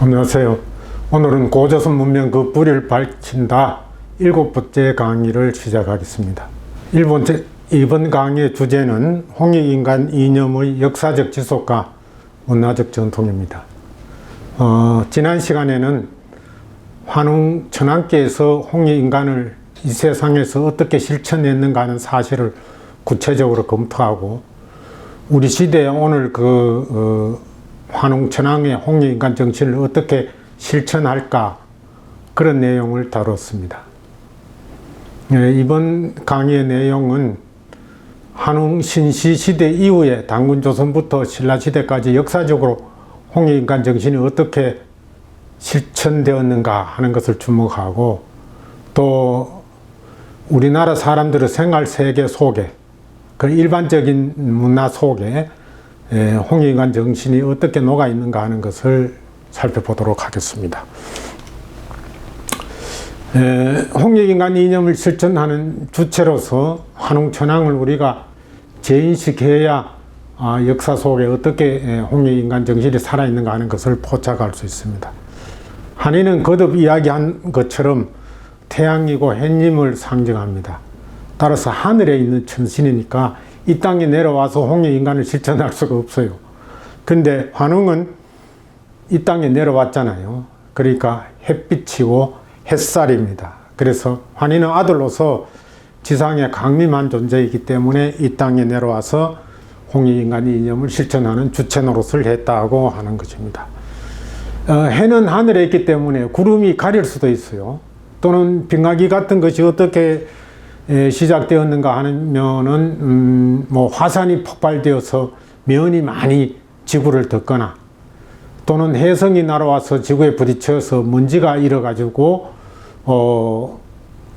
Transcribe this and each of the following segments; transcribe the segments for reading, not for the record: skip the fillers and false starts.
안녕하세요. 오늘은 고조선 문명 그 뿌리를 밝힌다 7번째 강의를 시작하겠습니다. 이번 강의의 주제는 홍익인간 이념의 역사적 지속과 문화적 전통입니다. 지난 시간에는 환웅 천황께서 홍익인간을 이 세상에서 어떻게 실천했는가 하는 사실을 구체적으로 검토하고 우리 시대에 오늘 환웅 천황의 홍익인간 정신을 어떻게 실천할까 그런 내용을 다뤘습니다. 이번 강의의 내용은 환웅 신시 시대 이후에 단군조선부터 신라시대까지 역사적으로 홍익인간 정신이 어떻게 실천되었는가 하는 것을 주목하고 또 우리나라 사람들의 생활 세계 속에 그 일반적인 문화 속에 홍익인간 정신이 어떻게 녹아 있는가 하는 것을 살펴보도록 하겠습니다. 홍익인간 이념을 실천하는 주체로서 환웅 천황을 우리가 재인식해야 역사 속에 어떻게 홍익인간 정신이 살아있는가 하는 것을 포착할 수 있습니다. 한의는 거듭 이야기한 것처럼 태양이고 햇님을 상징합니다. 따라서 하늘에 있는 천신이니까 이 땅에 내려와서 홍익인간을 실천할 수가 없어요. 근데 환웅은 이 땅에 내려왔잖아요. 그러니까 햇빛이고 햇살입니다. 그래서 환희는 아들로서 지상에 강림한 존재이기 때문에 이 땅에 내려와서 홍익인간 이념을 실천하는 주체 노릇을 했다고 하는 것입니다. 해는 하늘에 있기 때문에 구름이 가릴 수도 있어요. 또는 빙하기 같은 것이 어떻게 시작되었는가 하면은 화산이 폭발되어서 면이 많이 지구를 덮거나 또는 해성이 날아와서 지구에 부딪혀서 먼지가 일어가지고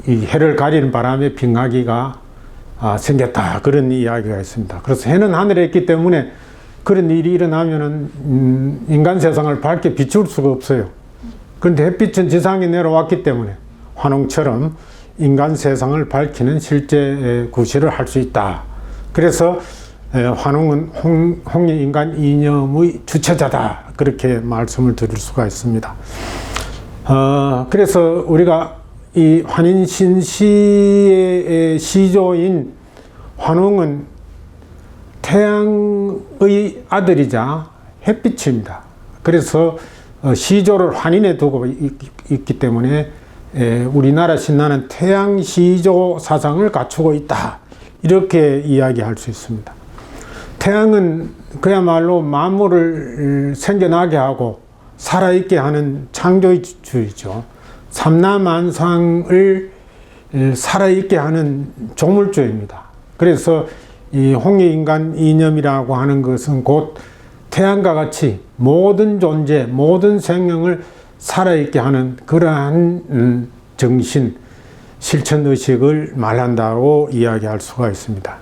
이 해를 가리는 바람에 빙하기가 생겼다 그런 이야기가 있습니다. 그래서 해는 하늘에 있기 때문에 그런 일이 일어나면은 인간 세상을 밝게 비출 수가 없어요. 그런데 햇빛은 지상에 내려왔기 때문에 환웅처럼 인간 세상을 밝히는 실제 구실을 할 수 있다. 그래서 환웅은 홍익인간 이념의 주체자다. 그렇게 말씀을 드릴 수가 있습니다. 그래서 우리가 이 환인신시의 시조인 환웅은 태양의 아들이자 햇빛입니다. 그래서 시조를 환인에 두고 있기 때문에 우리나라 신라는 태양시조 사상을 갖추고 있다. 이렇게 이야기할 수 있습니다. 태양은 그야말로 만물을 생겨나게 하고 살아있게 하는 창조주이죠. 삼라만상을 살아있게 하는 조물주입니다. 그래서 이 홍익인간 이념이라고 하는 것은 곧 태양과 같이 모든 존재, 모든 생명을 살아있게 하는 그러한 정신, 실천의식을 말한다고 이야기할 수가 있습니다.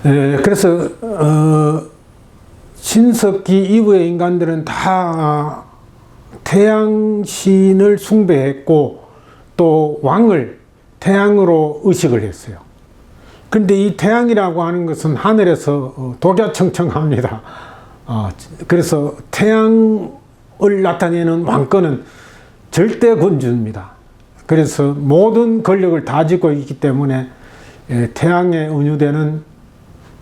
그래서 신석기 이후의 인간들은 다 태양신을 숭배했고 또 왕을 태양으로 의식을 했어요. 그런데 이 태양이라고 하는 것은 하늘에서 독야청청합니다. 그래서 태양을 나타내는 왕권은 절대 군주입니다. 그래서 모든 권력을 다 쥐고 있기 때문에 태양에 은유되는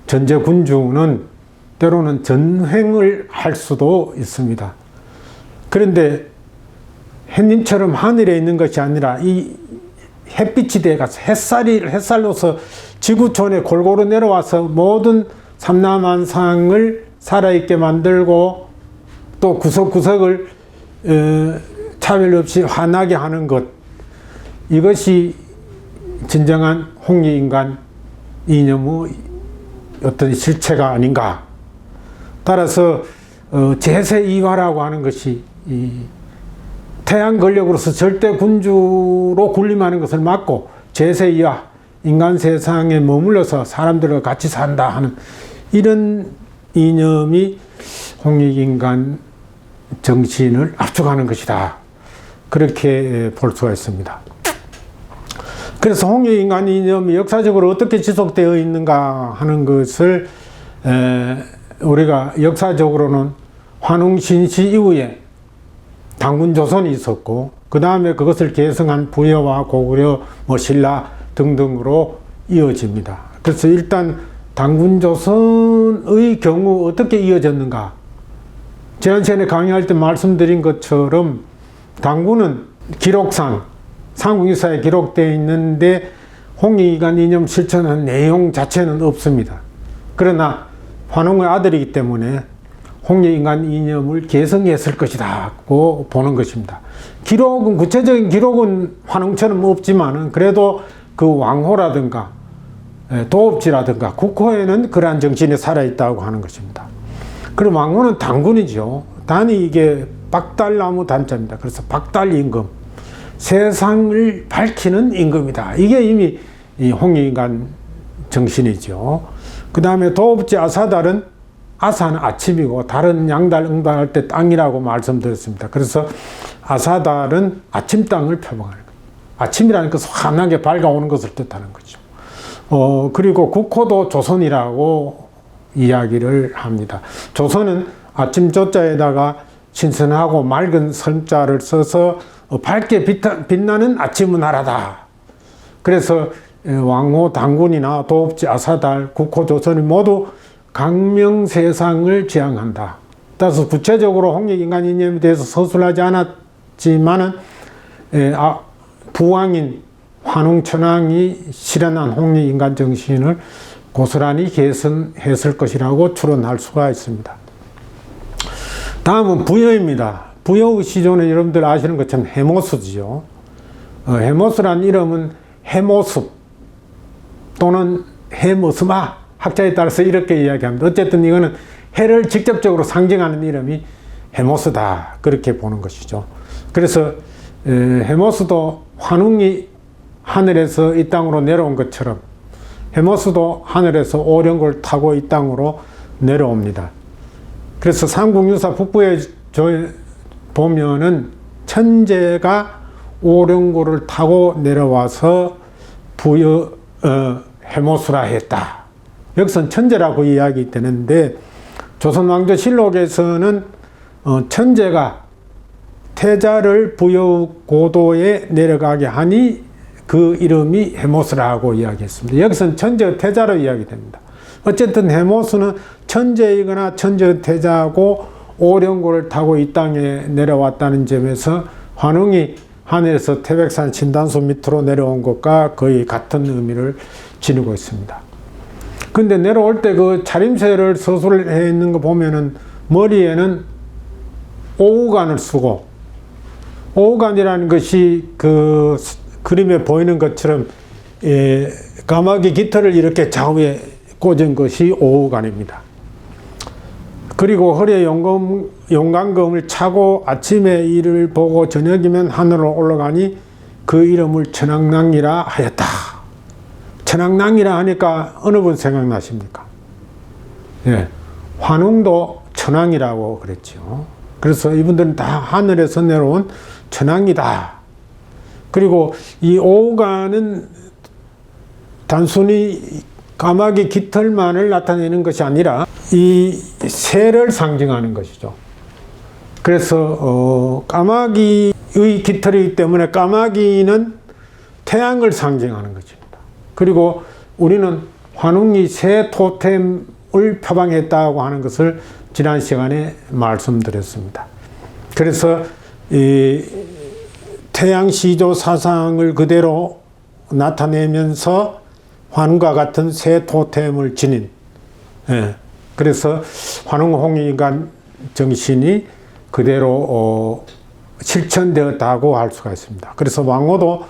전제 군주는 때로는 전횡을 할 수도 있습니다. 그런데 햇님처럼 하늘에 있는 것이 아니라 이 햇빛이 돼가서 햇살로서 지구촌에 골고루 내려와서 모든 삼라만상을 살아있게 만들고 또 구석구석을 차별 없이 환하게 하는 것, 이것이 진정한 홍익인간 이념의 어떤 실체가 아닌가. 따라서 제세이화라고 하는 것이 이 태양 권력으로서 절대 군주로 군림하는 것을 막고 제세이화, 인간 세상에 머물러서 사람들과 같이 산다 하는 이런 이념이 홍익인간 정신을 압축하는 것이다. 그렇게 볼 수가 있습니다. 그래서 홍익인간 이념이 역사적으로 어떻게 지속되어 있는가 하는 것을 우리가 역사적으로는 환웅신시 이후에 당군조선이 있었고 그 다음에 그것을 계승한 부여와 고구려, 신라 등등으로 이어집니다. 그래서 일단 당군조선의 경우 어떻게 이어졌는가? 지난 시간에 강의할 때 말씀드린 것처럼 당군은 기록상 삼국유사에 기록되어 있는데 홍익인간 이념 실천한 내용 자체는 없습니다. 그러나 환웅의 아들이기 때문에 홍익인간 이념을 계승했을 것이라고 보는 것입니다. 기록은, 구체적인 기록은 환웅처럼 없지만은 그래도 그 왕호라든가 도읍지라든가 국호에는 그러한 정신이 살아있다고 하는 것입니다. 그럼 왕호는 당군이죠. 단이 이게 박달나무 단자입니다. 그래서 박달임금, 세상을 밝히는 임금이다. 이게 이미 이 홍익인간 정신이죠. 그 다음에 도읍지 아사달은 아사는 아침이고 달은 양달, 응달할 때 땅이라고 말씀드렸습니다. 그래서 아사달은 아침 땅을 표방하는 거예요. 아침이라는 것은 환하게 밝아오는 것을 뜻하는 거죠. 그리고 국호도 조선이라고 이야기를 합니다. 조선은 아침 조자에다가 신선하고 맑은 선자를 써서 밝게 빛나는 아침의 나라다. 그래서 왕호, 당군이나 도읍지, 아사달, 국호, 조선이 모두 강명세상을 지향한다. 따라서 구체적으로 홍익인간 이념에 대해서 서술하지 않았지만은 부왕인 환웅천왕이 실현한 홍익인간 정신을 고스란히 계승했을 것이라고 추론할 수가 있습니다. 다음은 부여입니다. 부여의 시조는 여러분들 아시는 것처럼 해모수지요. 해모수란 이름은 해모습 또는 해모스마, 학자에 따라서 이렇게 이야기합니다. 어쨌든 이거는 해를 직접적으로 상징하는 이름이 해모스다, 그렇게 보는 것이죠. 그래서 해모스도 환웅이 하늘에서 이 땅으로 내려온 것처럼 해모스도 하늘에서 오령고를 타고 이 땅으로 내려옵니다. 그래서 삼국유사 북부에 보면은 천재가 오령고를 타고 내려와서 해모수라 했다. 여기서는 천재라고 이야기 되는데 조선왕조실록에서는 천재가 태자를 부여 고도에 내려가게 하니 그 이름이 해모수라고 이야기했습니다. 여기서는 천재 태자로 이야기됩니다. 어쨌든 해모수는 천재이거나 천재 태자고 오령고를 타고 이 땅에 내려왔다는 점에서 환웅이 하늘에서 태백산 신단소 밑으로 내려온 것과 거의 같은 의미를 지니고 있습니다. 근데 내려올 때 그 차림새를 서술해 있는 거 보면은 머리에는 오우관을 쓰고, 오우관이라는 것이 그 그림에 보이는 것처럼 까마귀 깃털을 이렇게 좌우에 꽂은 것이 오우관입니다. 그리고 허리에 용광검을 차고 아침에 이를 보고 저녁이면 하늘로 올라가니 그 이름을 천왕낭이라 하였다. 천왕낭이라 하니까 어느 분 생각나십니까? 예, 환웅도 천왕이라고 그랬죠. 그래서 이분들은 다 하늘에서 내려온 천왕이다. 그리고 이 오우관은 단순히 까마귀 깃털만을 나타내는 것이 아니라 이 새를 상징하는 것이죠. 그래서 까마귀의 깃털이기 때문에 까마귀는 태양을 상징하는 것입니다. 그리고 우리는 환웅이 새 토템을 표방했다고 하는 것을 지난 시간에 말씀드렸습니다. 그래서 이 태양 시조 사상을 그대로 나타내면서 환웅과 같은 새 토템을 지닌, 그래서 환웅 홍익인간 정신이 그대로 실천되었다고 할 수가 있습니다. 그래서 왕호도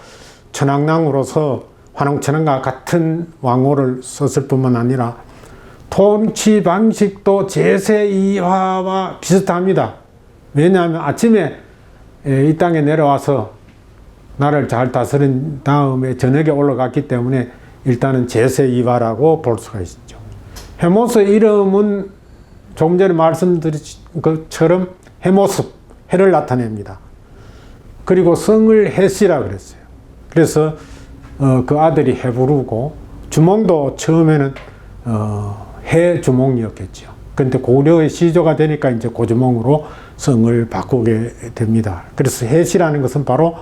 천왕낭으로서 환웅천왕과 같은 왕호를 썼을 뿐만 아니라 통치 방식도 제세이화와 비슷합니다. 왜냐하면 아침에 이 땅에 내려와서 나라를 잘 다스린 다음에 저녁에 올라갔기 때문에 일단은 제세이화라고 볼 수가 있죠. 해모스의 이름은 조금 전에 말씀드린 것처럼 해모습, 해를 나타냅니다. 그리고 성을 해씨라 그랬어요. 그래서 그 아들이 해부르고 주몽도 처음에는 해주몽이었겠죠. 근데 고려의 시조가 되니까 이제 고주몽으로 성을 바꾸게 됩니다. 그래서 해시라는 것은 바로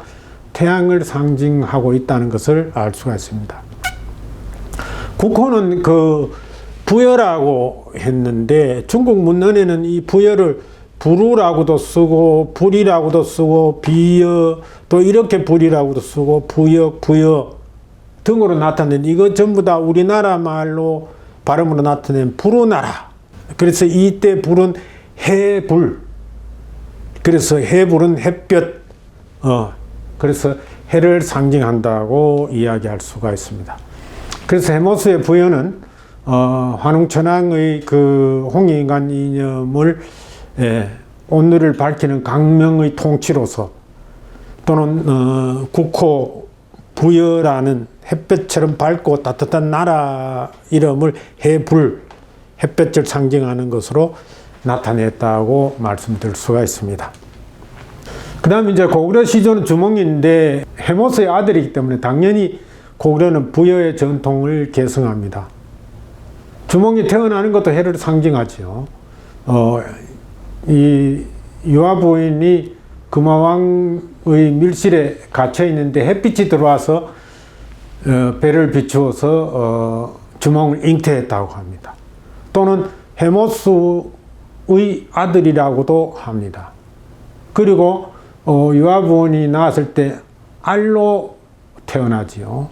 태양을 상징하고 있다는 것을 알 수가 있습니다. 국호는 그 부여라고 했는데 중국 문헌에는 이 부여를 부루라고도 쓰고 불이라고도 쓰고 비여 또 이렇게 불이라고도 쓰고 부역 부여 등으로 나타낸 이거 전부 다 우리나라 말로 발음으로 나타낸 부루나라. 그래서 이때 불은 해불. 그래서 해불은 햇볕. 그래서 해를 상징한다고 이야기할 수가 있습니다. 그래서 해모수의 부여는 환웅천왕의 그 홍익인간 이념을 오늘을 밝히는 강명의 통치로서 또는 국호 부여라는 햇볕처럼 밝고 따뜻한 나라 이름을 해불, 햇볕을 상징하는 것으로 나타냈다고 말씀드릴 수가 있습니다. 그 다음에 이제 고구려 시조는 주몽인데 해모스의 아들이기 때문에 당연히 고구려는 부여의 전통을 계승합니다. 주몽이 태어나는 것도 해를 상징하죠. 이 유아 부인이 금화왕의 밀실에 갇혀 있는데 햇빛이 들어와서 배를 비추어서 주몽을 잉태했다고 합니다. 또는 해모수의 아들이라고도 합니다. 그리고 유아 부인이 낳았을 때 알로 태어나지요.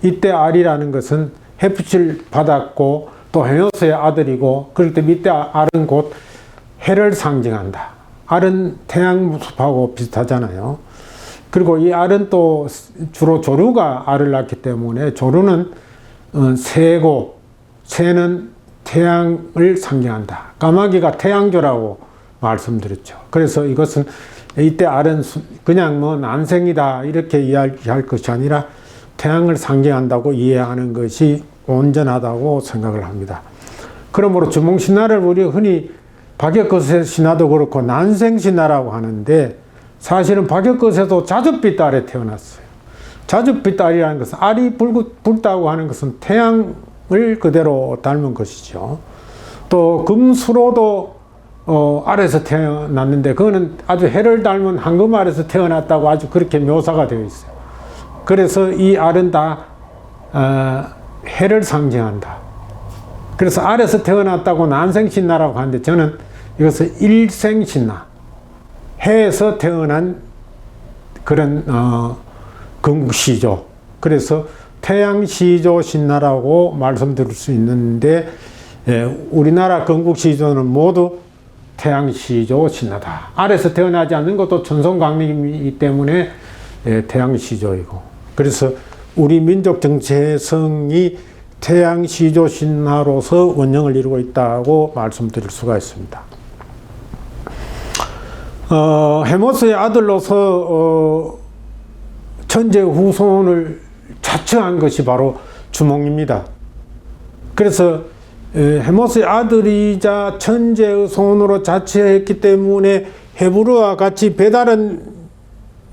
이때 알이라는 것은 햇빛을 받았고 또 해모수의 아들이고 그럴 때 밑에 알은 곧 해를 상징한다. 알은 태양 모습하고 비슷하잖아요. 그리고 이 알은 또 주로 조류가 알을 낳기 때문에 조류는 새고 새는 태양을 상징한다. 까마귀가 태양조라고 말씀드렸죠. 그래서 이것은 이때 알은 그냥 뭐 난생이다 이렇게 이야기할 것이 아니라 태양을 상징한다고 이해하는 것이 온전하다고 생각을 합니다. 그러므로 주몽신화를 우리 흔히 박역거세 신화도 그렇고 난생신화라고 하는데 사실은 박역거세도 자줏빛 달에 태어났어요. 자줏빛 달이라는 것은 알이 붉다고 하는 것은 태양을 그대로 닮은 것이죠. 또 금수로도 알에서 태어났는데 그거는 아주 해를 닮은 황금 알에서 태어났다고 아주 그렇게 묘사가 되어 있어요. 그래서 이 알은 다 해를 상징한다. 그래서 알에서 태어났다고 난생신화라고 하는데 저는 이것은 일생신화, 해에서 태어난 그런 건국시조. 그래서 태양시조 신화라고 말씀드릴 수 있는데 우리나라 건국시조는 모두 태양시조 신화다. 알에서 태어나지 않는 것도 천손광림이기 때문에 태양시조이고 그래서 우리 민족 정체성이 태양시조 신화로서 원형을 이루고 있다고 말씀드릴 수가 있습니다. 해모스의 아들로서 천재 후손을 자처한 것이 바로 주몽입니다. 그래서 해모스의 아들이자 천재의 손으로 자처했기 때문에 헤브르와 같이 배다른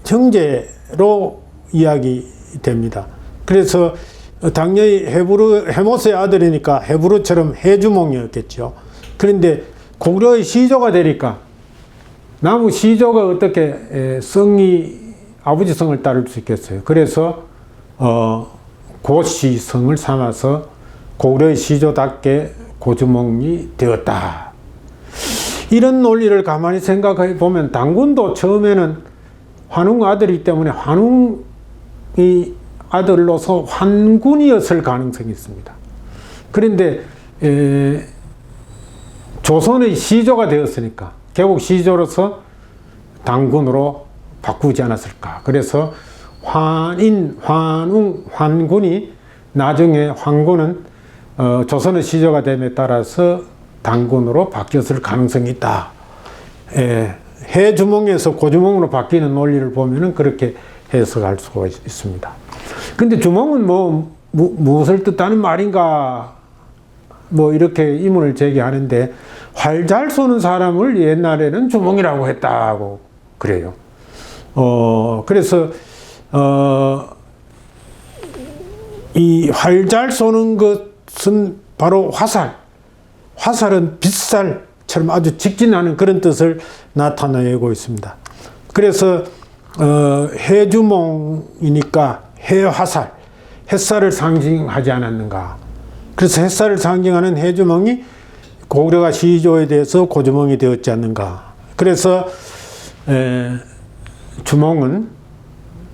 형제로 이야기됩니다. 그래서 당연히 해모스의 아들이니까 헤브르처럼 해주몽이었겠죠. 그런데 고구려의 시조가 되니까 나무 시조가 어떻게 성이 아버지 성을 따를 수 있겠어요. 그래서 고시성을 삼아서 고구려의 시조답게 고주몽이 되었다. 이런 논리를 가만히 생각해 보면 당군도 처음에는 환웅 아들이기 때문에 환웅이 아들로서 환군이었을 가능성이 있습니다. 그런데 조선의 시조가 되었으니까 개국 시조로서 당군으로 바꾸지 않았을까. 그래서 환인, 환웅, 환군이 나중에 환군은 조선의 시조가 됨에 따라서 당군으로 바뀌었을 가능성이 있다. 해주몽에서 고주몽으로 바뀌는 논리를 보면은 그렇게 해석할 수가 있습니다. 근데 주몽은 무엇을 뜻하는 말인가 이렇게 의문을 제기하는데 활 잘 쏘는 사람을 옛날에는 주몽이라고 했다고 그래요. 그래서 이 활 잘 쏘는 것은 바로 화살, 화살은 빗살처럼 아주 직진하는 그런 뜻을 나타내고 있습니다. 그래서 해주몽이니까 해화살, 햇살을 상징하지 않았는가. 그래서 햇살을 상징하는 해주몽이 고구려가 시조에 대해서 고주몽이 되었지 않는가. 그래서 주몽은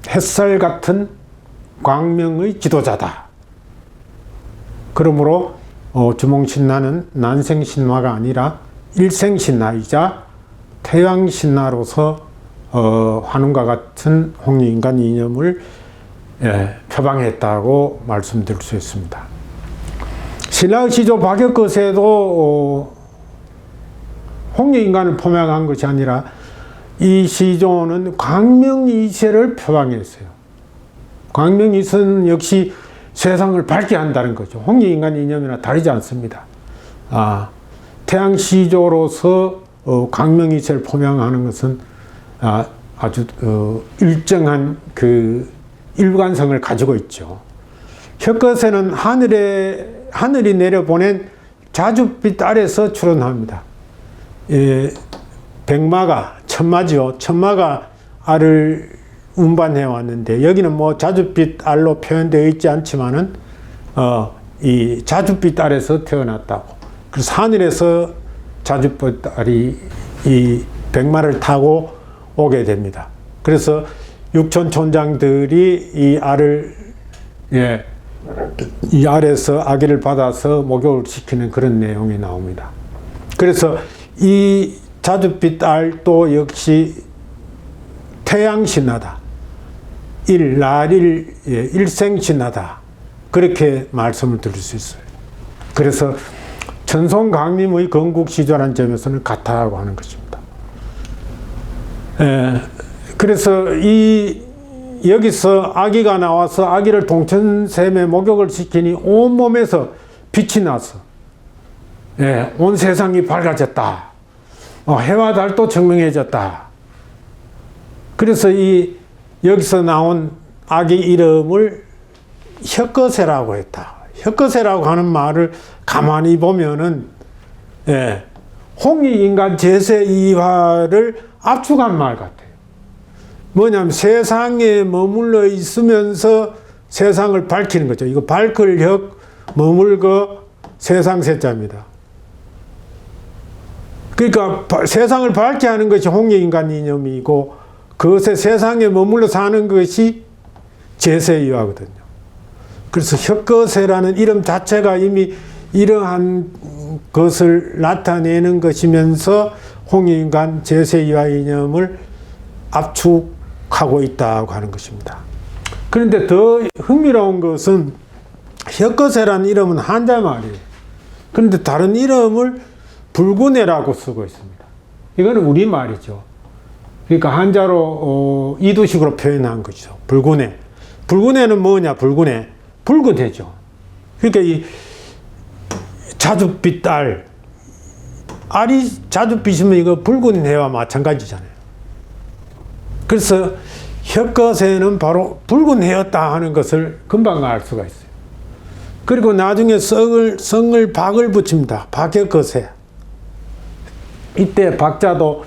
햇살 같은 광명의 지도자다. 그러므로 주몽신화는 난생신화가 아니라 일생신화이자 태양신화로서 환웅과 같은 홍익인간 이념을 표방했다고 말씀드릴 수 있습니다. 신라의 시조 박역거세도 홍익인간을 포명한 것이 아니라 이 시조는 광명이세를 표방했어요. 광명이세는 역시 세상을 밝게 한다는 거죠. 홍익인간 이념이나 다르지 않습니다. 태양시조로서 광명이세를 포명하는 것은 아주 일정한 그 일관성을 가지고 있죠. 혁거세는 하늘이 내려보낸 자줏빛 아래서 출현합니다. 백마가 천마지요. 천마가 알을 운반해 왔는데 여기는 뭐 자줏빛 알로 표현되어 있지 않지만은 이 자줏빛 알에서 태어났다고. 그래서 하늘에서 자줏빛 알이 이 백마를 타고 오게 됩니다. 그래서 육천 촌장들이 이 알을 이 알에서 아기를 받아서 목욕을 시키는 그런 내용이 나옵니다. 그래서 이 자줏빛 알도 역시 태양신화다. 일날일 일생신화다. 그렇게 말씀을 드릴 수 있어요. 그래서 천송강림의 건국시조라는 점에서는 같다고 하는 것입니다. 그래서 여기서 아기가 나와서 아기를 동천샘에 목욕을 시키니 온몸에서 빛이 나서 온 세상이 밝아졌다. 해와 달도 증명해졌다. 그래서 여기서 나온 아기 이름을 혁거세라고 했다. 혁거세라고 하는 말을 가만히 보면은 홍익인간 제세이화를 압축한 말 같아요. 뭐냐면 세상에 머물러 있으면서 세상을 밝히는 거죠. 이거 밝을 혁, 머물거, 세상 세자입니다. 그러니까 세상을 밝게 하는 것이 홍익인간 이념이고 그것에 세상에 머물러 사는 것이 제세이화거든요. 그래서 혁거세라는 이름 자체가 이미 이러한 것을 나타내는 것이면서 홍익인간 제세이화 이념을 압축하고 있다고 하는 것입니다. 그런데 더 흥미로운 것은 혁거세라는 이름은 한자말이에요. 그런데 다른 이름을 불구네라고 쓰고 있습니다. 이거는 우리말이죠. 그러니까 한자로 이두식으로 표현한 것이죠. 불구네. 불구네는 뭐냐? 불구네. 붉은 해죠. 그러니까 이 자줏빛 알. 알이 자줏빛이면 이거 붉은 해와 마찬가지잖아요. 그래서 혁거세는 바로 붉은 해였다 하는 것을 금방 알 수가 있어요. 그리고 나중에 성을 박을 붙입니다. 박혁거세. 이때 박자도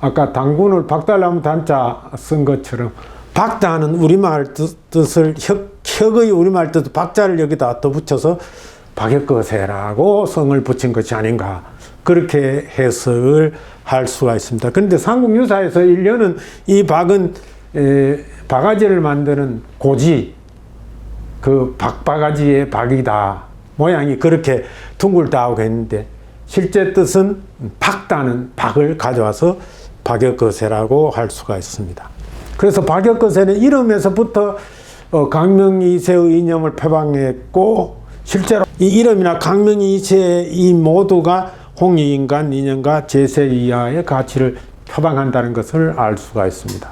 아까 당군을 박달나무 단자 쓴 것처럼 박다는 우리말 뜻을 혁의 우리말 뜻 박자를 여기다 또 붙여서 박혁거세라고 성을 붙인 것이 아닌가 그렇게 해석을 할 수가 있습니다. 그런데 삼국유사에서 일련은 이 박은 바가지를 만드는 고지 그 박바가지의 박이다 모양이 그렇게 둥글다고 했는데 실제 뜻은 박다는 박을 가져와서 박혁거세라고 할 수가 있습니다. 그래서 박혁거세는 이름에서부터 강명이세의 이념을 표방했고 실제로 이 이름이나 강명이세 이 모두가 홍익인간 이념과 제세이하의 가치를 표방한다는 것을 알 수가 있습니다.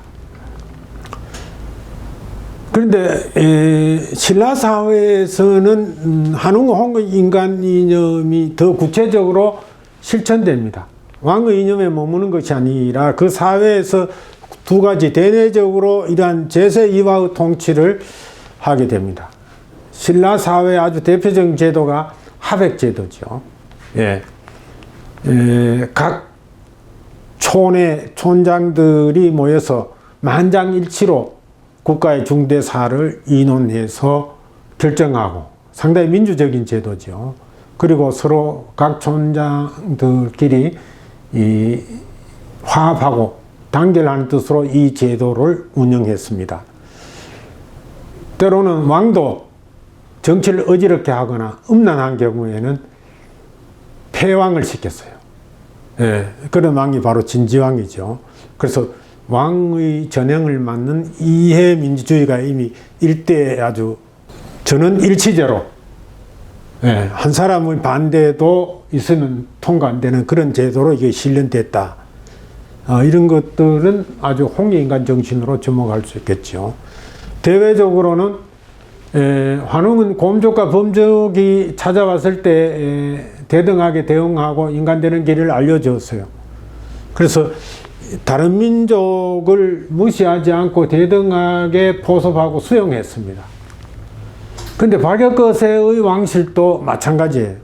그런데 신라 사회에서는 한웅 홍익인간 이념이 더 구체적으로 실천됩니다. 왕의 이념에 머무는 것이 아니라 그 사회에서 두 가지 대내적으로 이러한 제세이화의 통치를 하게 됩니다. 신라 사회의 아주 대표적인 제도가 하백제도죠. 예. 각 촌의 촌장들이 모여서 만장일치로 국가의 중대사를 의논해서 결정하고 상당히 민주적인 제도죠. 그리고 서로 각 촌장들끼리 화합하고 단결하는 뜻으로 이 제도를 운영했습니다. 때로는 왕도 정치를 어지럽게 하거나 음란한 경우에는 폐왕을 시켰어요. 그런 왕이 바로 진지왕이죠. 그래서 왕의 전형을 맡는 이해 민주주의가 이미 일대에 아주 전원일치제로 한 사람의 반대도 있으면 통과 안 되는 그런 제도로 이게 실현됐다. 이런 것들은 아주 홍익인간 정신으로 주목할 수 있겠죠. 대외적으로는 환웅은 곰족과 범족이 찾아왔을 때 대등하게 대응하고 인간되는 길을 알려주었어요. 그래서 다른 민족을 무시하지 않고 대등하게 포섭하고 수용했습니다. 근데 박역거세의 왕실도 마찬가지예요.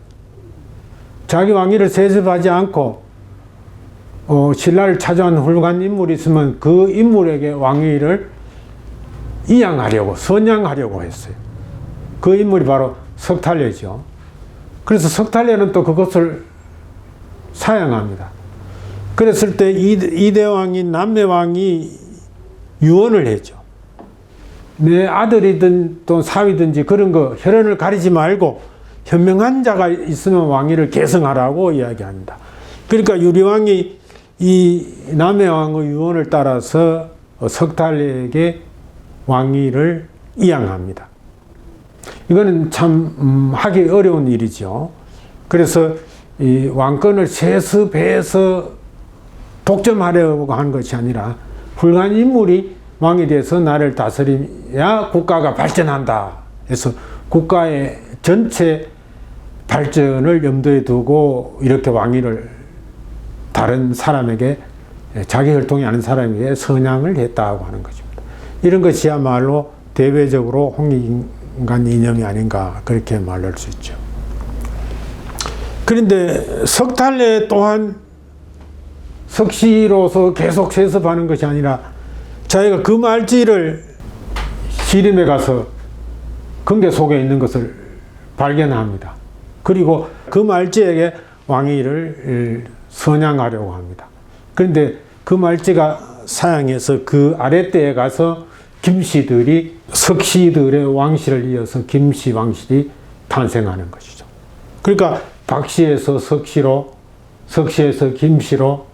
자기 왕위를 세습하지 않고 신라를 찾아온 훌륭한 인물이 있으면 그 인물에게 왕위를 이양하려고 선양하려고 했어요. 그 인물이 바로 석탈래죠. 그래서 석탈래는 또 그것을 사양합니다. 그랬을 때 이대왕인 남매왕이 유언을 했죠. 내 아들이든 또 사위든지 그런 거 혈연을 가리지 말고 현명한 자가 있으면 왕위를 계승하라고 이야기합니다. 그러니까 유리왕이 이 남해왕의 유언을 따라서 석탈에게 왕위를 이양합니다. 이거는 참 하기 어려운 일이죠. 그래서 이 왕권을 세습해서 독점하려고 하는 것이 아니라 훌륭한 인물이 왕이 돼서 나를 다스려야 국가가 발전한다 해서 국가의 전체 발전을 염두에 두고 이렇게 왕위를 다른 사람에게 자기 혈통이 아닌 사람에게 선양을 했다고 하는 것입니다. 이런 것이야말로 대외적으로 홍익인간 이념이 아닌가 그렇게 말할 수 있죠. 그런데 석탈래 또한 석시로서 계속 세습하는 것이 아니라 자기가 그 말지를 시림에 가서 금괴 속에 있는 것을 발견합니다. 그리고 그 말지에게 왕위를 선양하려고 합니다. 그런데 그 말지가 사양해서 그 아랫대에 가서 김씨들이 석씨들의 왕실을 이어서 김씨 왕실이 탄생하는 것이죠. 그러니까 박씨에서 석씨로, 석씨에서 김씨로,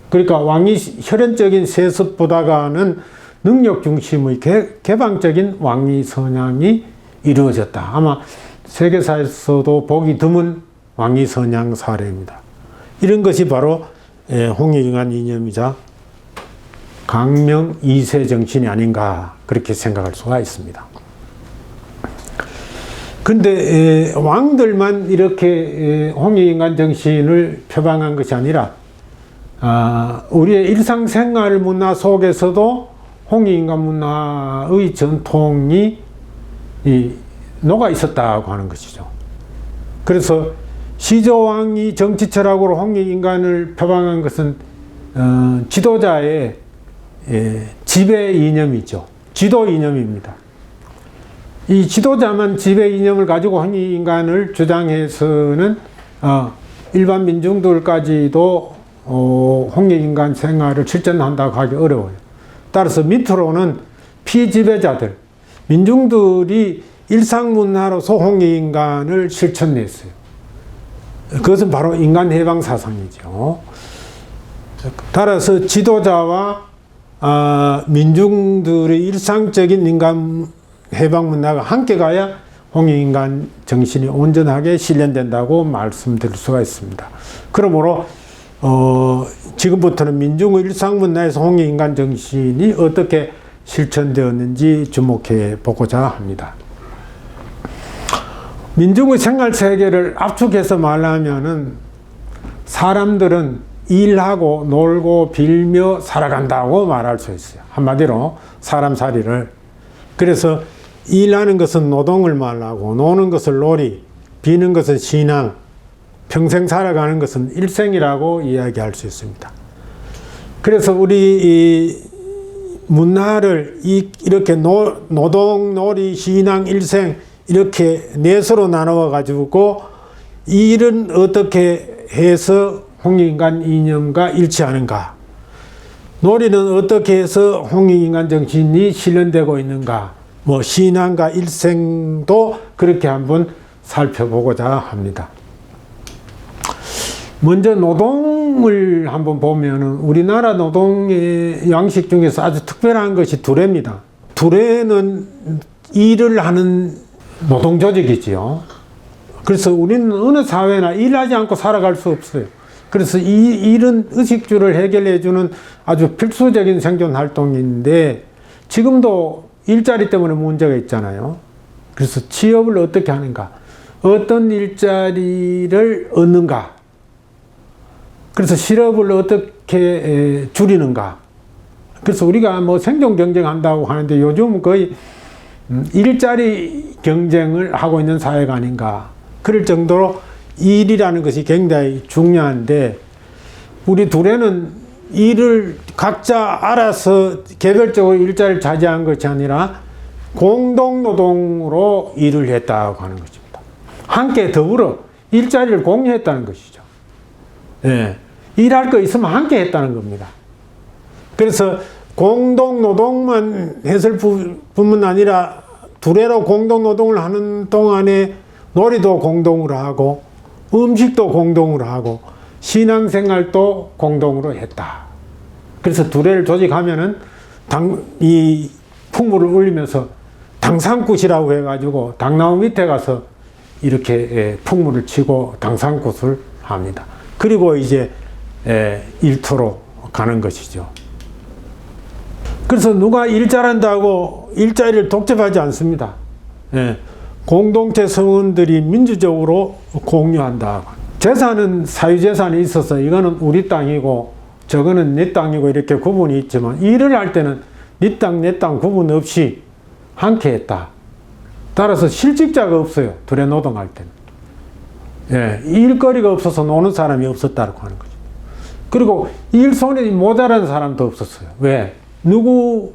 그러니까 왕위 혈연적인 세습보다는 능력 중심의 개방적인 왕위 선양이 이루어졌다. 아마 세계사에서도 보기 드문 왕위 선양 사례입니다. 이런 것이 바로 홍익인간 이념이자 강명 2세 정신이 아닌가 그렇게 생각할 수가 있습니다. 근데 왕들만 이렇게 홍익인간 정신을 표방한 것이 아니라 우리의 일상생활 문화 속에서도 홍익인간 문화의 전통이 녹아 있었다고 하는 것이죠. 그래서 시조왕이 정치 철학으로 홍익인간을 표방한 것은 지도자의 지배 이념이죠. 지도 이념입니다. 이 지도자만 지배 이념을 가지고 홍익인간을 주장해서는 일반 민중들까지도 홍익인간 생활을 실천한다고 하기 어려워요. 따라서 밑으로는 피지배자들, 민중들이 일상문화로서 홍익인간을 실천했어요. 그것은 바로 인간해방사상이죠. 따라서 지도자와 민중들의 일상적인 인간해방문화가 함께 가야 홍익인간 정신이 온전하게 실현된다고 말씀드릴 수가 있습니다. 그러므로 지금부터는 민중의 일상문화에서 홍익인간 정신이 어떻게 실천되었는지 주목해 보고자 합니다. 민중의 생활세계를 압축해서 말하면은 사람들은 일하고 놀고 빌며 살아간다고 말할 수 있어요. 한마디로 사람살이를. 그래서 일하는 것은 노동을 말하고 노는 것을 놀이, 비는 것은 신앙, 평생 살아가는 것은 일생이라고 이야기할 수 있습니다. 그래서 우리 이 문화를 이렇게 노동, 놀이, 신앙, 일생 이렇게 넷으로 나누어 가지고 일은 어떻게 해서 홍익인간 이념과 일치하는가, 놀이는 어떻게 해서 홍익인간 정신이 실현되고 있는가, 뭐 신앙과 일생도 그렇게 한번 살펴보고자 합니다. 먼저 노동을 한번 보면은 우리나라 노동의 양식 중에서 아주 특별한 것이 두레입니다. 두레는 일을 하는 노동 조직이지요. 그래서 우리는 어느 사회나 일하지 않고 살아갈 수 없어요. 그래서 이 일은 의식주를 해결해 주는 아주 필수적인 생존 활동인데 지금도 일자리 때문에 문제가 있잖아요. 그래서 취업을 어떻게 하는가, 어떤 일자리를 얻는가, 그래서 실업을 어떻게 줄이는가. 그래서 우리가 뭐 생존 경쟁한다고 하는데 요즘은 거의 일자리 경쟁을 하고 있는 사회가 아닌가. 그럴 정도로 일이라는 것이 굉장히 중요한데, 우리 둘에는 일을 각자 알아서 개별적으로 일자리를 차지한 것이 아니라 공동노동으로 일을 했다고 하는 것입니다. 함께 더불어 일자리를 공유했다는 것이죠. 예. 일할 거 있으면 함께 했다는 겁니다. 그래서 공동노동만 했을 뿐만 아니라 두레로 공동노동을 하는 동안에 놀이도 공동으로 하고 음식도 공동으로 하고 신앙생활도 공동으로 했다. 그래서 두레를 조직하면은 이 풍물을 울리면서 당상굿이라고 해가지고 당나무 밑에 가서 이렇게 풍물을 치고 당상굿을 합니다. 그리고 이제 일터로 가는 것이죠. 그래서 누가 일 잘한다고 일자리를 독점하지 않습니다. 공동체 성원들이 민주적으로 공유한다. 재산은 사유재산이 있어서 이거는 우리 땅이고 저거는 내 땅이고 이렇게 구분이 있지만, 일을 할 때는 네 땅, 내 땅 구분 없이 함께 했다. 따라서 실직자가 없어요. 둘의 노동할 때는. 일거리가 없어서 노는 사람이 없었다고 하는 거죠. 그리고 일손이 모자란 사람도 없었어요. 왜? 누구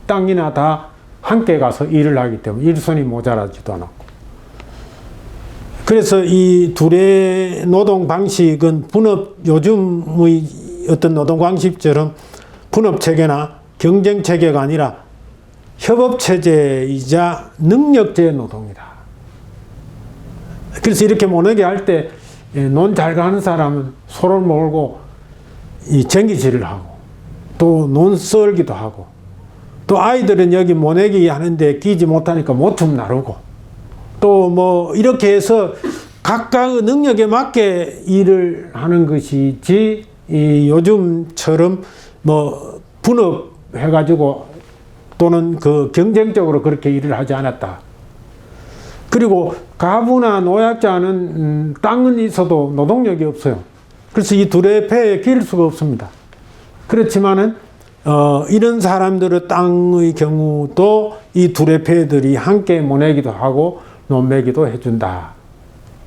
땅이나 다 함께 가서 일을 하기 때문에 일손이 모자라지도 않았고. 그래서 이 둘의 노동 방식은 요즘의 어떤 노동 방식처럼 분업체계나 경쟁체계가 아니라 협업체제이자 능력제 노동이다. 그래서 이렇게 모내게 할 때 논 잘 가는 사람은 소를 몰고 이 쟁기질을 하고, 또 논 썰기도 하고, 또 아이들은 여기 모내기 하는데 끼지 못하니까 모퉁 나르고, 또 뭐 이렇게 해서 각각의 능력에 맞게 일을 하는 것이지, 이 요즘처럼 뭐 분업 해가지고 또는 그 경쟁적으로 그렇게 일을 하지 않았다. 그리고 가부나 노약자는 땅은 있어도 노동력이 없어요. 그래서 이 둘의 폐에 기를 수가 없습니다. 그렇지만은 이런 사람들의 땅의 경우도 이 둘의 폐들이 함께 모내기도 하고 논매기도 해준다.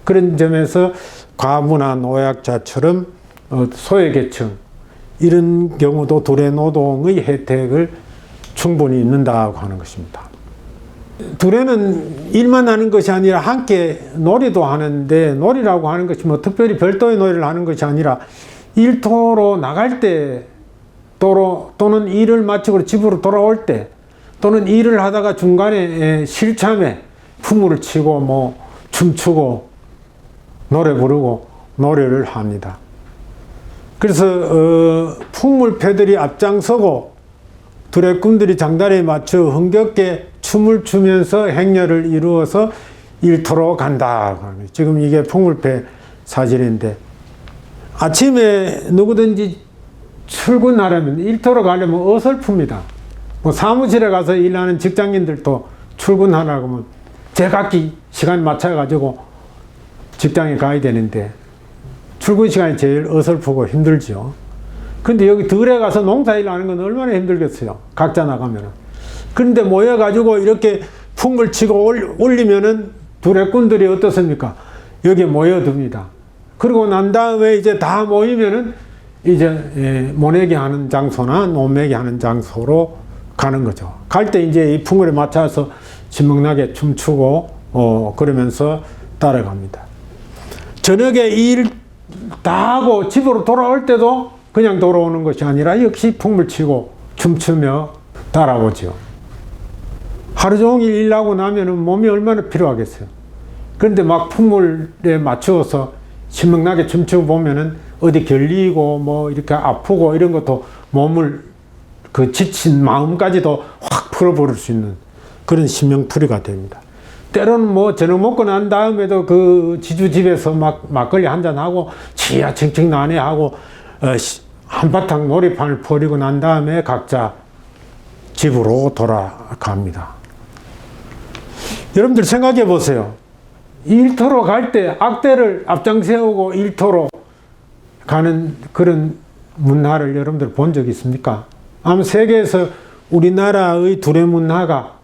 그런 점에서 과부나 노약자처럼 소외계층 이런 경우도 둘의 노동의 혜택을 충분히 있는다고 하는 것입니다. 둘에는 일만 하는 것이 아니라 함께 놀이도 하는데, 놀이라고 하는 것이 뭐 특별히 별도의 놀이를 하는 것이 아니라 일터로 나갈 때 또는 일을 마치고 집으로 돌아올 때, 또는 일을 하다가 중간에 실참에 풍물을 치고 뭐 춤추고 노래 부르고 노래를 합니다. 그래서 풍물패들이 앞장서고 두레꾼들이 장단에 맞춰 흥겹게 춤을 추면서 행렬을 이루어서 일터로 간다. 지금 이게 풍물패 사진인데, 아침에 누구든지 출근하려면, 일터로 가려면 어설픕니다. 뭐 사무실에 가서 일하는 직장인들도 출근하라고 하면 제각기 시간 맞춰가지고 직장에 가야 되는데 출근 시간이 제일 어설프고 힘들죠. 근데 여기 들에 가서 농사일 하는 건 얼마나 힘들겠어요. 각자 나가면은. 그런데 모여가지고 이렇게 풍물 치고 올리면은 두레꾼들이 어떻습니까? 여기에 모여듭니다. 그리고 난 다음에 이제 다 모이면은 이제 모내기 하는 장소나 논매기 하는 장소로 가는 거죠. 갈 때 이제 이 풍물에 맞춰서 신명나게 춤추고 그러면서 따라갑니다. 저녁에 일 다 하고 집으로 돌아올 때도 그냥 돌아오는 것이 아니라 역시 풍물 치고 춤추며 따라오죠. 하루 종일 일하고 나면은 몸이 얼마나 필요하겠어요. 그런데 막 풍물에 맞추어서 신명나게 춤추고 보면은 어디 결리고 뭐 이렇게 아프고 이런 것도 몸을 그 지친 마음까지도 확 풀어버릴 수 있는 그런 신명풀이가 됩니다. 때로는 뭐 저녁 먹고 난 다음에도 그 지주집에서 막 막걸리 한잔하고 치야 칭칭 난해하고 한바탕 놀이판을 벌이고 난 다음에 각자 집으로 돌아갑니다. 여러분들 생각해 보세요. 일터로 갈 때 악대를 앞장 세우고 일터로 가는 그런 문화를 여러분들 본 적 있습니까? 아마 세계에서 우리나라의 두레문화가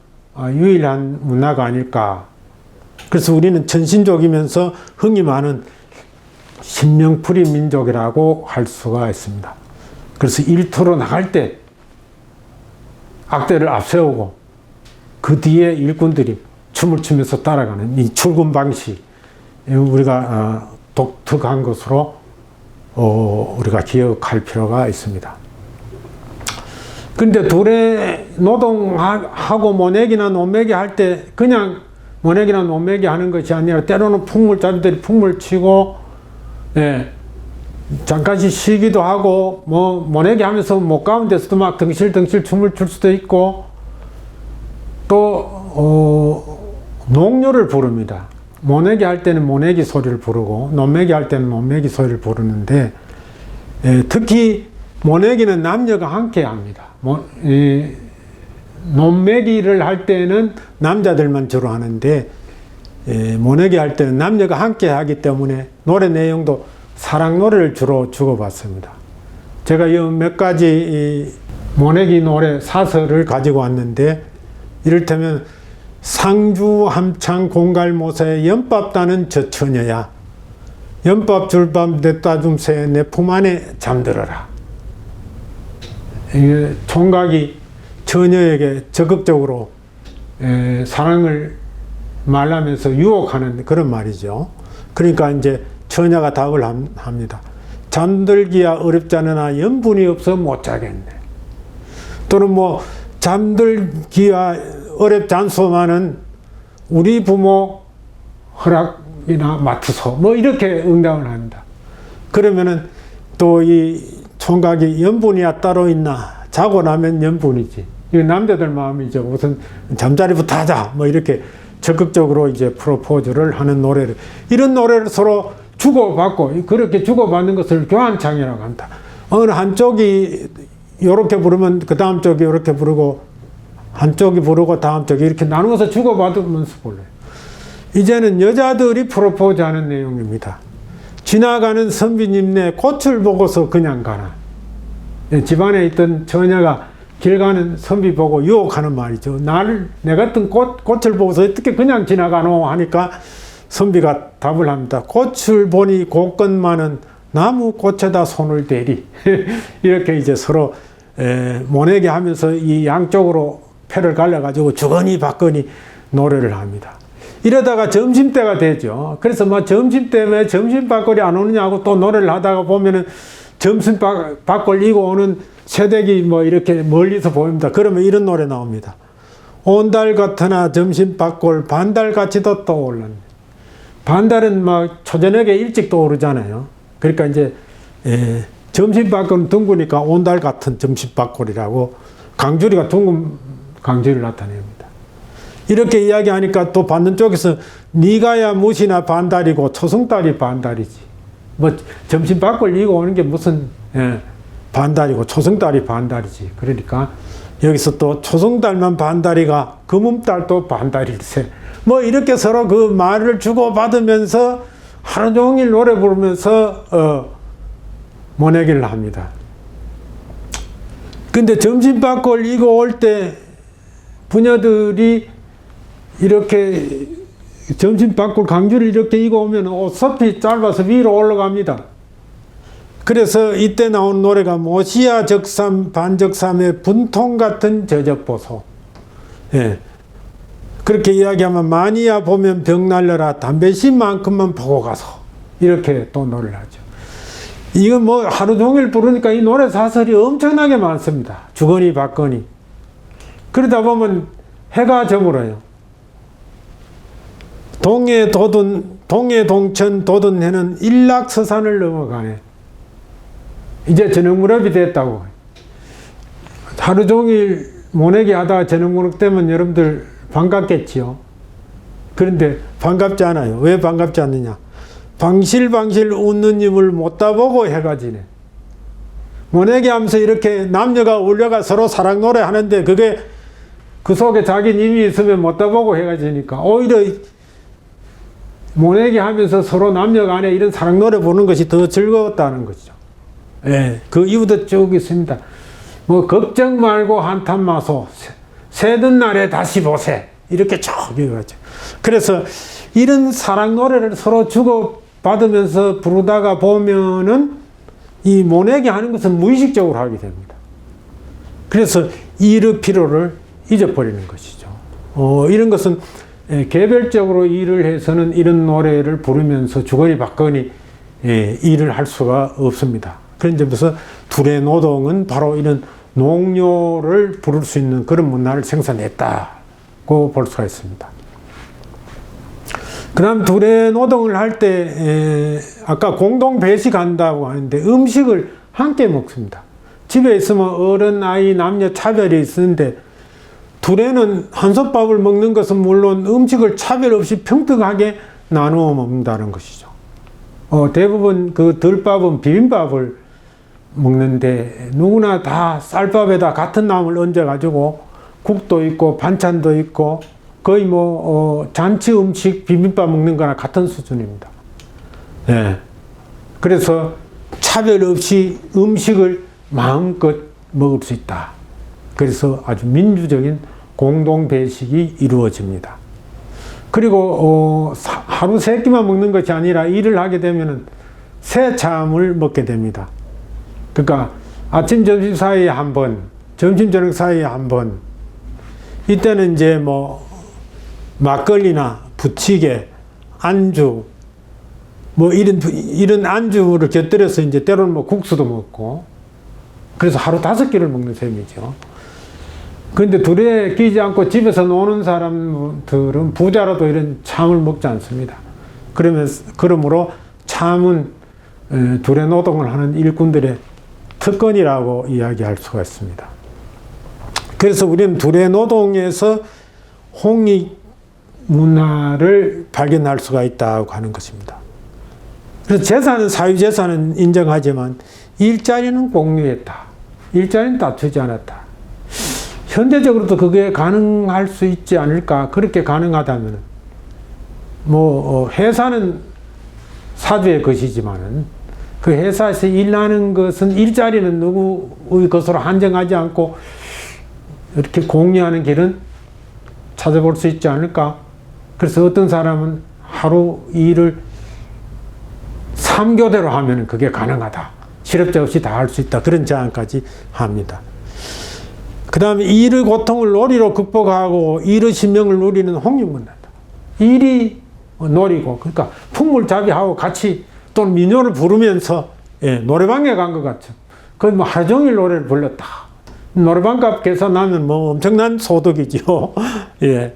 유일한 문화가 아닐까. 그래서 우리는 천신족이면서 흥이 많은 신명풀이 민족이라고 할 수가 있습니다. 그래서 일터로 나갈 때 악대를 앞세우고 그 뒤에 일꾼들이 춤을 추면서 따라가는 이 출근 방식, 우리가 독특한 것으로 우리가 기억할 필요가 있습니다. 근데 둘의 노동하고 모내기나 논매기 할 때 그냥 모내기나 논매기 하는 것이 아니라 때로는 풍물자들이 풍물 치고 잠깐씩 쉬기도 하고 뭐 모내기 하면서 못 가는 데서도 막 덩실덩실 춤을 출 수도 있고 또 농요를 부릅니다. 모내기 할 때는 모내기 소리를 부르고 논매기 할 때는 논매기 소리를 부르는데 특히 모내기는 남녀가 함께 합니다. 논매기를 할 때는 남자들만 주로 하는데 모내기 할 때는 남녀가 함께 하기 때문에 노래 내용도 사랑 노래를 주로 주고받습니다. 제가 이 몇 가지 모내기 노래 사설을 가지고 왔는데 이를테면 상주 함창 공갈모사에 연밥 따는 저 처녀야 연밥 줄밤 내 따줌새 내 품 안에 잠들어라. 총각이 처녀에게 적극적으로 사랑을 말하면서 유혹하는 그런 말이죠. 그러니까 이제 처녀가 답을 합니다. 잠들기야 어렵잖으나 연분이 없어 못 자겠네. 또는 뭐 잠들기야 어렵지 않소만은 우리 부모 허락이나 맡으소 뭐 이렇게 응답을 합니다. 그러면은 또 이 총각이 연분이야 따로 있나 자고 나면 연분이지. 이 남자들 마음이죠. 우선 잠자리부터 하자 뭐 이렇게 적극적으로 이제 프로포즈를 하는 노래를 이런 노래를 서로 주고받고 그렇게 주고받는 것을 교환창이라고 한다. 어느 한쪽이 요렇게 부르면 그 다음 쪽이 요렇게 부르고 한쪽이 부르고 다음 쪽이 이렇게 나누어서 주고받으면서 불러요. 이제는 여자들이 프로포즈 하는 내용입니다. 지나가는 선비님네 꽃을 보고서 그냥 가나. 집안에 있던 처녀가 길 가는 선비 보고 유혹하는 말이죠. 내 같은 꽃을 보고서 어떻게 그냥 지나가노 하니까 선비가 답을 합니다. 꽃을 보니 곳건만은 나무 꽃에다 손을 대리. 이렇게 이제 서로 모내게 하면서 이 양쪽으로 패를 갈라가지고 주거니 받거니 노래를 합니다. 이러다가 점심때가 되죠. 그래서 뭐 점심때문에 점심밥거리 안 오느냐고 또 노래를 하다가 보면은 점심밥걸 이고 오는 새댁이 뭐 이렇게 멀리서 보입니다. 그러면 이런 노래 나옵니다. 온달 같으나 점심밥걸 반달같이도 떠올랐네. 반달은 막 초저녁에 일찍 떠오르잖아요. 그러니까 이제 점심밥걸은 둥그니까 온달 같은 점심밥걸이라고 강주리가 둥근 강주리를 나타냅니다. 이렇게 이야기하니까 또 받는 쪽에서 니가야 무시나 반달이고 초승달이 반달이지. 뭐 점심밥걸 이고 오는 게 무슨 반달이고 초승달이 반달이지. 그러니까 여기서 또 초승달만 반달이가 금음달도 반달일세. 뭐 이렇게 서로 그 말을 주고받으면서 하루 종일 노래 부르면서 모내기를 합니다. 근데 점심밥걸 이고 올 때 부녀들이 이렇게 점심 바꿀 강주를 이렇게 익어오면 어차피 짧아서 위로 올라갑니다. 그래서 이때 나온 노래가 모시야 적삼 반적삼의 분통 같은 저적보소. 예. 그렇게 이야기하면 많이야 보면 병 날려라 담배씨만큼만 보고 가서 이렇게 또 노래를 하죠. 이건 뭐 하루 종일 부르니까 이 노래 사설이 엄청나게 많습니다. 주거니 받거니. 그러다 보면 해가 저물어요. 동해 동천 도든 해는 일락서산을 넘어가네. 이제 저녁 무렵이 됐다고. 하루 종일 모내기 하다가 저녁 무렵 되면 여러분들 반갑겠지요. 그런데 반갑지 않아요. 왜 반갑지 않느냐? 방실방실 웃는 입을 못 다보고 해가 지네. 모내기 하면서 이렇게 남녀가 울려가 서로 사랑 노래 하는데 그게 그 속에 자기 님이 있으면 못 다보고 해가 지니까 오히려 모내기 하면서 서로 남녀 간에 이런 사랑 노래 부르는 것이 더 즐거웠다는 거죠. 예, 그 이유도 쭉 있습니다. 뭐 걱정 말고 한탄 마소 새든 날에 다시 보세 이렇게 쭉 이어가죠. 그래서 이런 사랑 노래를 서로 주고받으면서 부르다가 보면은 이 모내기 하는 것은 무의식적으로 하게 됩니다. 그래서 이르 피로를 잊어버리는 것이죠. 이런 것은 개별적으로 일을 해서는 이런 노래를 부르면서 주거니 받거니 일을 할 수가 없습니다. 그런 점에서 둘의 노동은 바로 이런 농요를 부를 수 있는 그런 문화를 생산했다고 볼 수가 있습니다. 그 다음 둘의 노동을 할 때 아까 공동 배식한다고 하는데 음식을 함께 먹습니다. 집에 있으면 어른, 아이, 남녀 차별이 있는데 둘에는 한솥밥을 먹는 것은 물론 음식을 차별 없이 평등하게 나누어 먹는다는 것이죠. 대부분 그 들밥은 비빔밥을 먹는데 누구나 다 쌀밥에다 같은 나물 얹어가지고 국도 있고 반찬도 있고 거의 뭐 잔치 음식 비빔밥 먹는 거나 같은 수준입니다. 예. 그래서 차별 없이 음식을 마음껏 먹을 수 있다. 그래서 아주 민주적인 공동 배식이 이루어집니다. 그리고 하루 세 끼만 먹는 것이 아니라 일을 하게 되면은 세 참을 먹게 됩니다. 그러니까 아침 점심 사이에 한 번, 점심 저녁 사이에 한 번. 이때는 이제 뭐 막걸리나 부치개, 안주, 뭐 이런 안주를 곁들여서 이제 때로는 뭐 국수도 먹고. 그래서 하루 5끼를 먹는 셈이죠. 그런데 둘에 끼지 않고 집에서 노는 사람들은 부자라도 이런 참을 먹지 않습니다. 그러므로 참은 둘의 노동을 하는 일꾼들의 특권이라고 이야기할 수가 있습니다. 그래서 우리는 둘의 노동에서 홍익 문화를 발견할 수가 있다고 하는 것입니다. 그래서 재산은 사유재산은 인정하지만 일자리는 공유했다. 일자리는 다투지 않았다. 현대적으로도 그게 가능할 수 있지 않을까. 그렇게 가능하다면 뭐 회사는 사주의 것이지만은 그 회사에서 일하는 것은 일자리는 누구의 것으로 한정하지 않고 이렇게 공유하는 길은 찾아볼 수 있지 않을까. 그래서 어떤 사람은 하루 일을 3교대로 하면 그게 가능하다. 실업자 없이 다 할 수 있다. 그런 제안까지 합니다. 그 다음에 일의 고통을 놀이로 극복하고 일의 신명을 누리는 홍익문화다. 일이 놀이고, 그러니까 풍물잡이하고 같이 또는 민요를 부르면서 노래방에 간 것 같죠. 거의 뭐 하루 종일 노래를 불렀다. 노래방값 계산하면 뭐 엄청난 소득이죠. 예.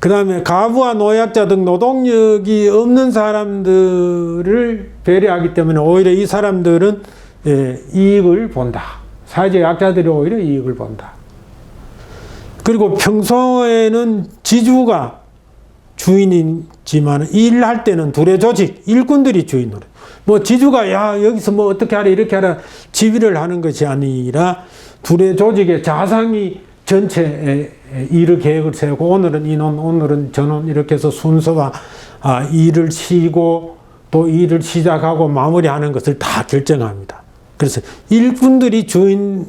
그 다음에 가부와 노약자 등 노동력이 없는 사람들을 배려하기 때문에 오히려 이 사람들은 이익을 본다. 사회적 약자들이 오히려 이익을 본다. 그리고 평소에는 지주가 주인이지만 일할 때는 둘의 조직, 일꾼들이 주인으로. 뭐 지주가 야 여기서 뭐 어떻게 하라 이렇게 하라 지휘를 하는 것이 아니라 둘의 조직의 자상이 전체 일을 계획을 세우고 오늘은 이논, 오늘은 저논 이렇게 해서 순서와 일을 쉬고 또 일을 시작하고 마무리하는 것을 다 결정합니다. 그래서 일꾼들이 주인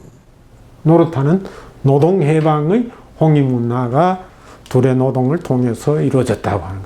노릇하는 노동해방의 홍익문화가 둘의 노동을 통해서 이루어졌다고 하는